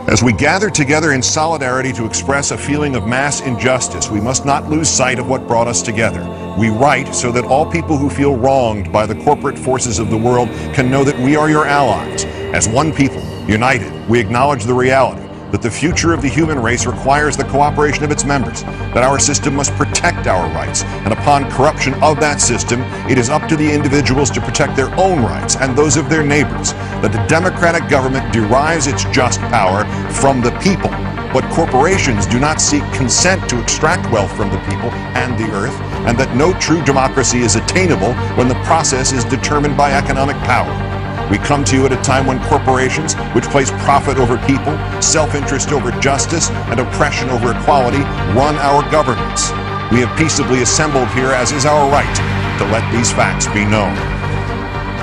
As we gather together in solidarity to express a feeling of mass injustice, we must not lose sight of what brought us together. We write so that all people who feel wronged by the corporate forces of the world can know that we are your allies. As one people, united, we acknowledge the reality that the future of the human race requires the cooperation of its members, that our system must protect our rights, and upon corruption of that system, it is up to the individuals to protect their own rights and those of their neighbors, that the democratic government derives its just power from the people, but corporations do not seek consent to extract wealth from the people and the earth, and that no true democracy is attainable when the process is determined by economic power. We come to you at a time when corporations, which place profit over people, self-interest over justice, and oppression over equality, run our governments. We have peaceably assembled here, as is our right, to let these facts be known.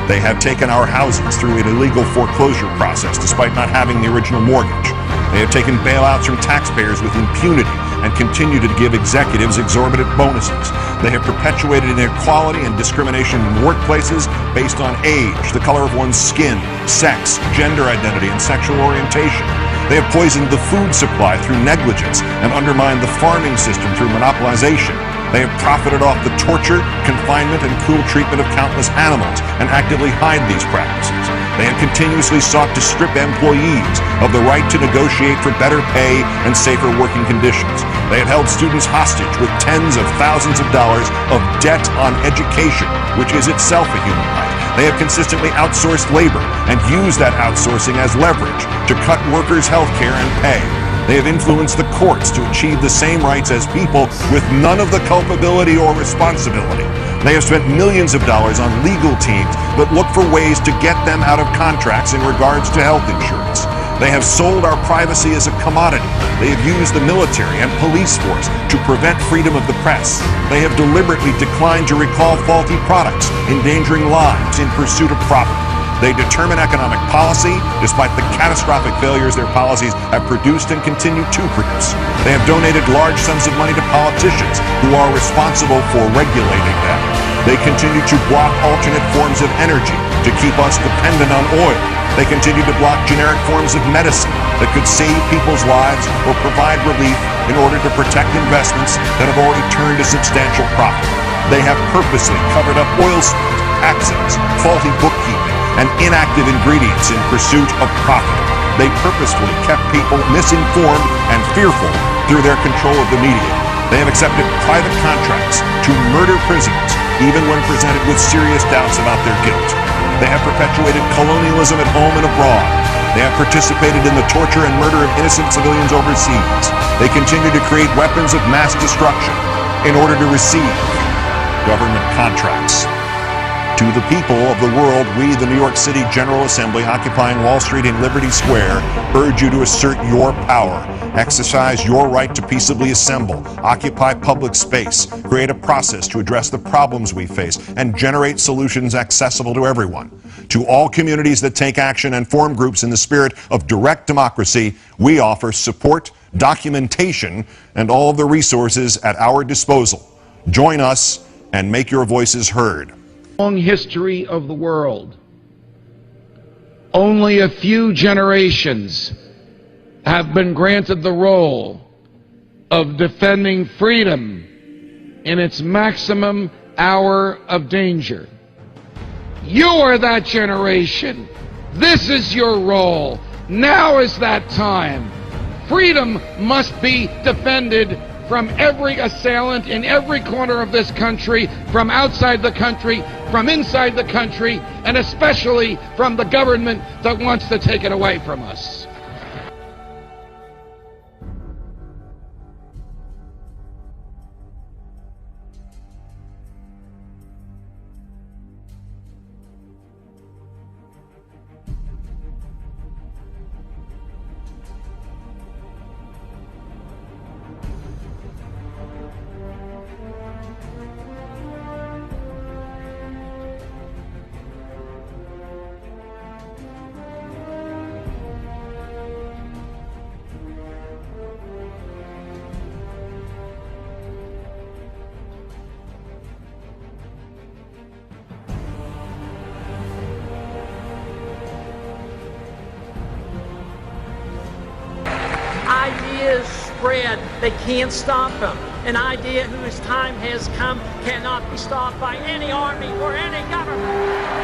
They have taken our houses through an illegal foreclosure process despite not having the original mortgage. They have taken bailouts from taxpayers with impunity and continue to give executives exorbitant bonuses. They have perpetuated inequality and discrimination in workplaces based on age, the color of one's skin, sex, gender identity, and sexual orientation. They have poisoned the food supply through negligence and undermined the farming system through monopolization. They have profited off the torture, confinement, and cruel treatment of countless animals and actively hide these practices. They have continuously sought to strip employees of the right to negotiate for better pay and safer working conditions. They have held students hostage with tens of thousands of dollars of debt on education, which is itself a human right. They have consistently outsourced labor and used that outsourcing as leverage to cut workers' health care and pay. They have influenced the courts to achieve the same rights as people with none of the culpability or responsibility. They have spent millions of dollars on legal teams that look for ways to get them out of contracts in regards to health insurance. They have sold our privacy as a commodity. They have used the military and police force to prevent freedom of the press. They have deliberately declined to recall faulty products, endangering lives in pursuit of profit. They determine economic policy despite the catastrophic failures their policies have produced and continue to produce. They have donated large sums of money to politicians who are responsible for regulating them. They continue to block alternate forms of energy to keep us dependent on oil. They continue to block generic forms of medicine that could save people's lives or provide relief in order to protect investments that have already turned a substantial profit. They have purposely covered up oil spills, accidents, faulty bookkeeping, and inactive ingredients in pursuit of profit. They purposefully kept people misinformed and fearful through their control of the media. They have accepted private contracts to murder prisoners, even when presented with serious doubts about their guilt. They have perpetuated colonialism at home and abroad. They have participated in the torture and murder of innocent civilians overseas. They continue to create weapons of mass destruction in order to receive government contracts. To the people of the world, we, the New York City General Assembly, occupying Wall Street and Liberty Square, urge you to assert your power, exercise your right to peaceably assemble, occupy public space, create a process to address the problems we face, and generate solutions accessible to everyone. To all communities that take action and form groups in the spirit of direct democracy, we offer support, documentation, and all of the resources at our disposal. Join us and make your voices heard. Long history of the world, only a few generations have been granted the role of defending freedom in its maximum hour of danger. You are that generation. This is your role. Now is that time. Freedom must be defended from every assailant in every corner of this country, from outside the country, from inside the country, and especially from the government that wants to take it away from us. ideas spread, they can't stop them. An idea whose time has come cannot be stopped by any army or any government.